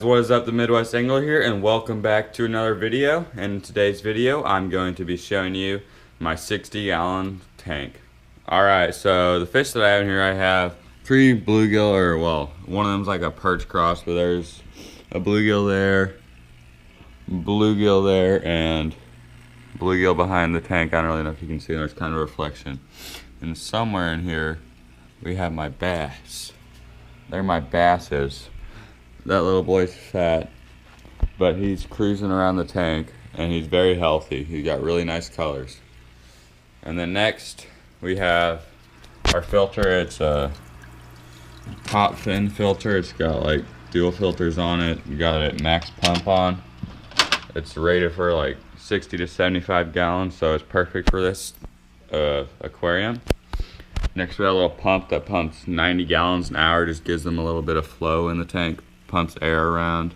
What is up, the Midwest Angler here, and welcome back to another video. In today's video, I'm going to be showing you my 60-gallon tank. Alright, so the fish that I have in here, I have three bluegill, or well, one of them's like a perch cross, but there's a bluegill there, and bluegill behind the tank. I don't really know if you can see, there's kind of a reflection. And somewhere in here, we have my bass. They're my basses. That little boy's fat, but he's cruising around the tank, and he's very healthy. He's got really nice colors. And then next, we have our filter. It's a top fin filter. It's got like dual filters on it. You got it at max pump on. It's rated for like 60 to 75 gallons, so it's perfect for this aquarium. Next, we have a little pump that pumps 90 gallons an hour. Just gives them a little bit of flow in the tank. Pumps air around.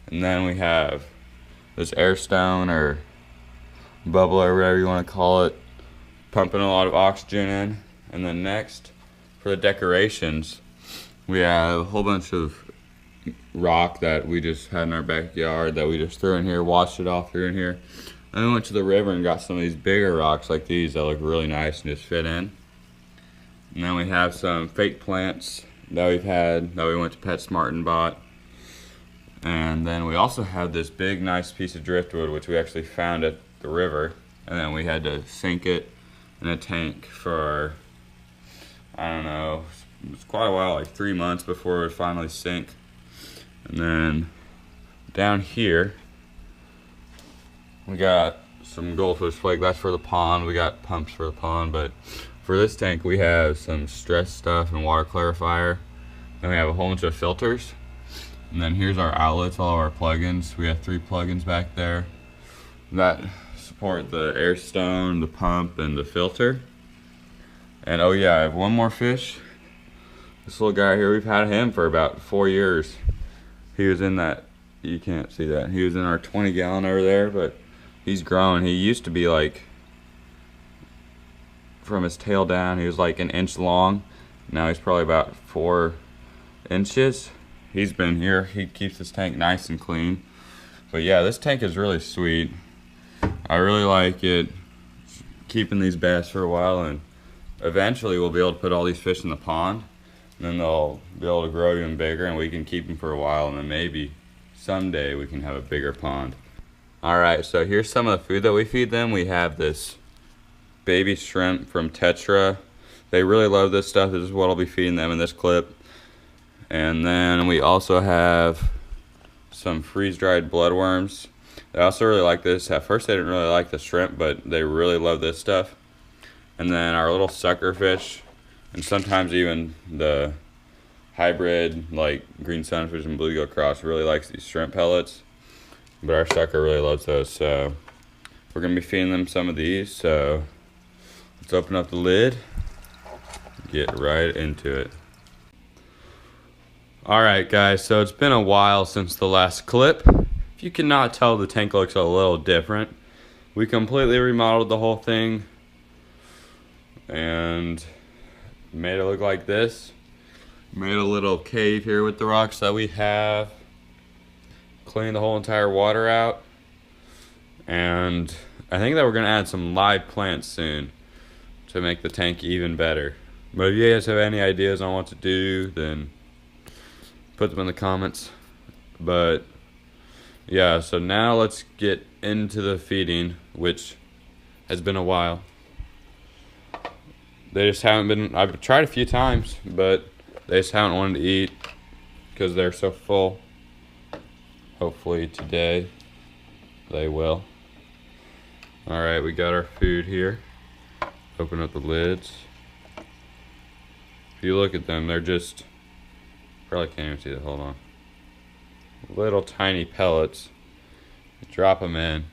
And then we have this air stone or bubbler, or whatever you want to call it, pumping a lot of oxygen in. And then next, for the decorations, we have a whole bunch of rock that we just had in our backyard that we just threw in here, washed it off through in here. And we went to the river and got some of these bigger rocks like these that look really nice and just fit in. And then we have some fake plants that we've had, that we went to PetSmart and bought. And then we also have this big nice piece of driftwood, which we actually found at the river, and then we had to sink it in a tank for, I don't know, it was quite a while, like 3 months before it would finally sink. And then down here we got some goldfish flake. That's for the pond. We got pumps for the pond, but for this tank, we have some stress stuff and water clarifier. Then we have a whole bunch of filters. And then here's our outlets, all of our plugins. We have 3 plugins back there that support the air stone, the pump, and the filter. And oh yeah, I have one more fish. This little guy here, we've had him for about 4 years. He was in that, you can't see that. He was in our 20-gallon over there, but he's grown. He used to be like, from his tail down, he was like an inch long. Now he's probably about 4 inches. He's been here. He keeps this tank nice and clean. But yeah, this tank is really sweet. I really like it. Keeping these bass for a while, and eventually we'll be able to put all these fish in the pond, and then they'll be able to grow even bigger, and we can keep them for a while, and then maybe someday we can have a bigger pond. Alright, so here's some of the food that we feed them. We have this baby shrimp from Tetra. They really love this stuff. This is what I'll be feeding them in this clip. And then we also have some freeze-dried bloodworms. They also really like this. At first they didn't really like the shrimp, but they really love this stuff. And then our little sucker fish, and sometimes even the hybrid like green sunfish and bluegill cross really likes these shrimp pellets. But our sucker really loves those, so we're gonna be feeding them some of these. So let's open up the lid, get right into it. Alright guys, so it's been a while since the last clip. If you cannot tell, the tank looks a little different. We completely remodeled the whole thing and made it look like this. Made a little cave here with the rocks that we have. Cleaned the whole entire water out. And I think that we're going to add some live plants soon to make the tank even better. But if you guys have any ideas on what to do, then put them in the comments. But yeah, so now let's get into the feeding, which has been a while. They just haven't been, I've tried a few times, but they just haven't wanted to eat because they're so full. Hopefully today they will. Alright, we got our food here. Open up the lids. If you look at them, they're just, probably can't even see that, hold on. Little tiny pellets. Drop them in.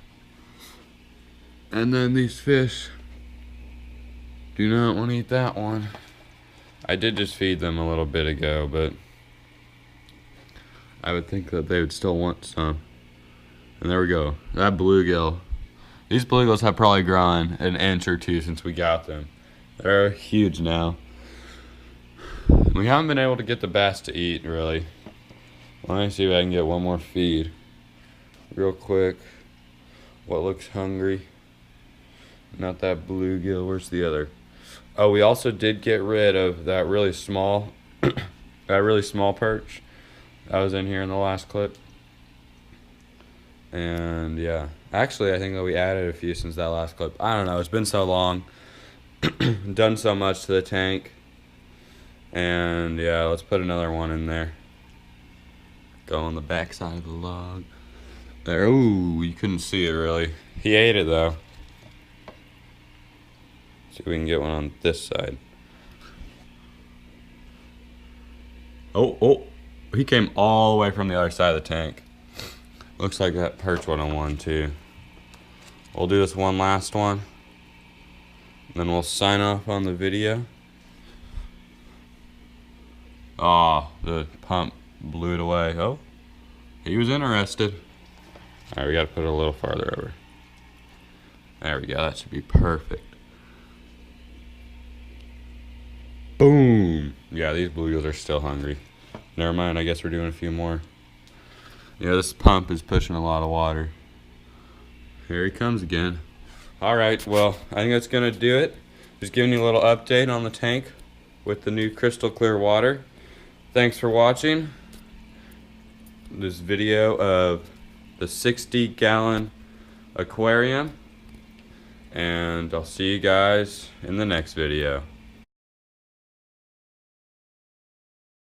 And then these fish do not want to eat that one. I did just feed them a little bit ago, but I would think that they would still want some. And there we go. That bluegill. These bluegills have probably grown an inch or 2 since we got them. They're huge now. We haven't been able to get the bass to eat, really. Let me see if I can get one more feed real quick. What looks hungry? Not that bluegill. Where's the other? Oh, we also did get rid of that really small perch that was in here in the last clip. And yeah, actually I think that we added a few since that last clip. I don't know, it's been so long. Done so much to the tank. And yeah, let's put another one in there. Go on the back side of the log. There. Ooh, you couldn't see it really. He ate it though. See if we can get one on this side. Oh, he came all the way from the other side of the tank. Looks like that perch 101 too. We'll do this one last one. Then we'll sign off on the video. Oh, the pump blew it away. Oh, he was interested. Alright, we gotta put it a little farther over. There we go, that should be perfect. Boom! Yeah, these bluegills are still hungry. Never mind, I guess we're doing a few more. Yeah, this pump is pushing a lot of water. Here he comes again. Alright, well, I think that's gonna do it. Just giving you a little update on the tank with the new crystal clear water. Thanks for watching this video of the 60-gallon aquarium. And I'll see you guys in the next video.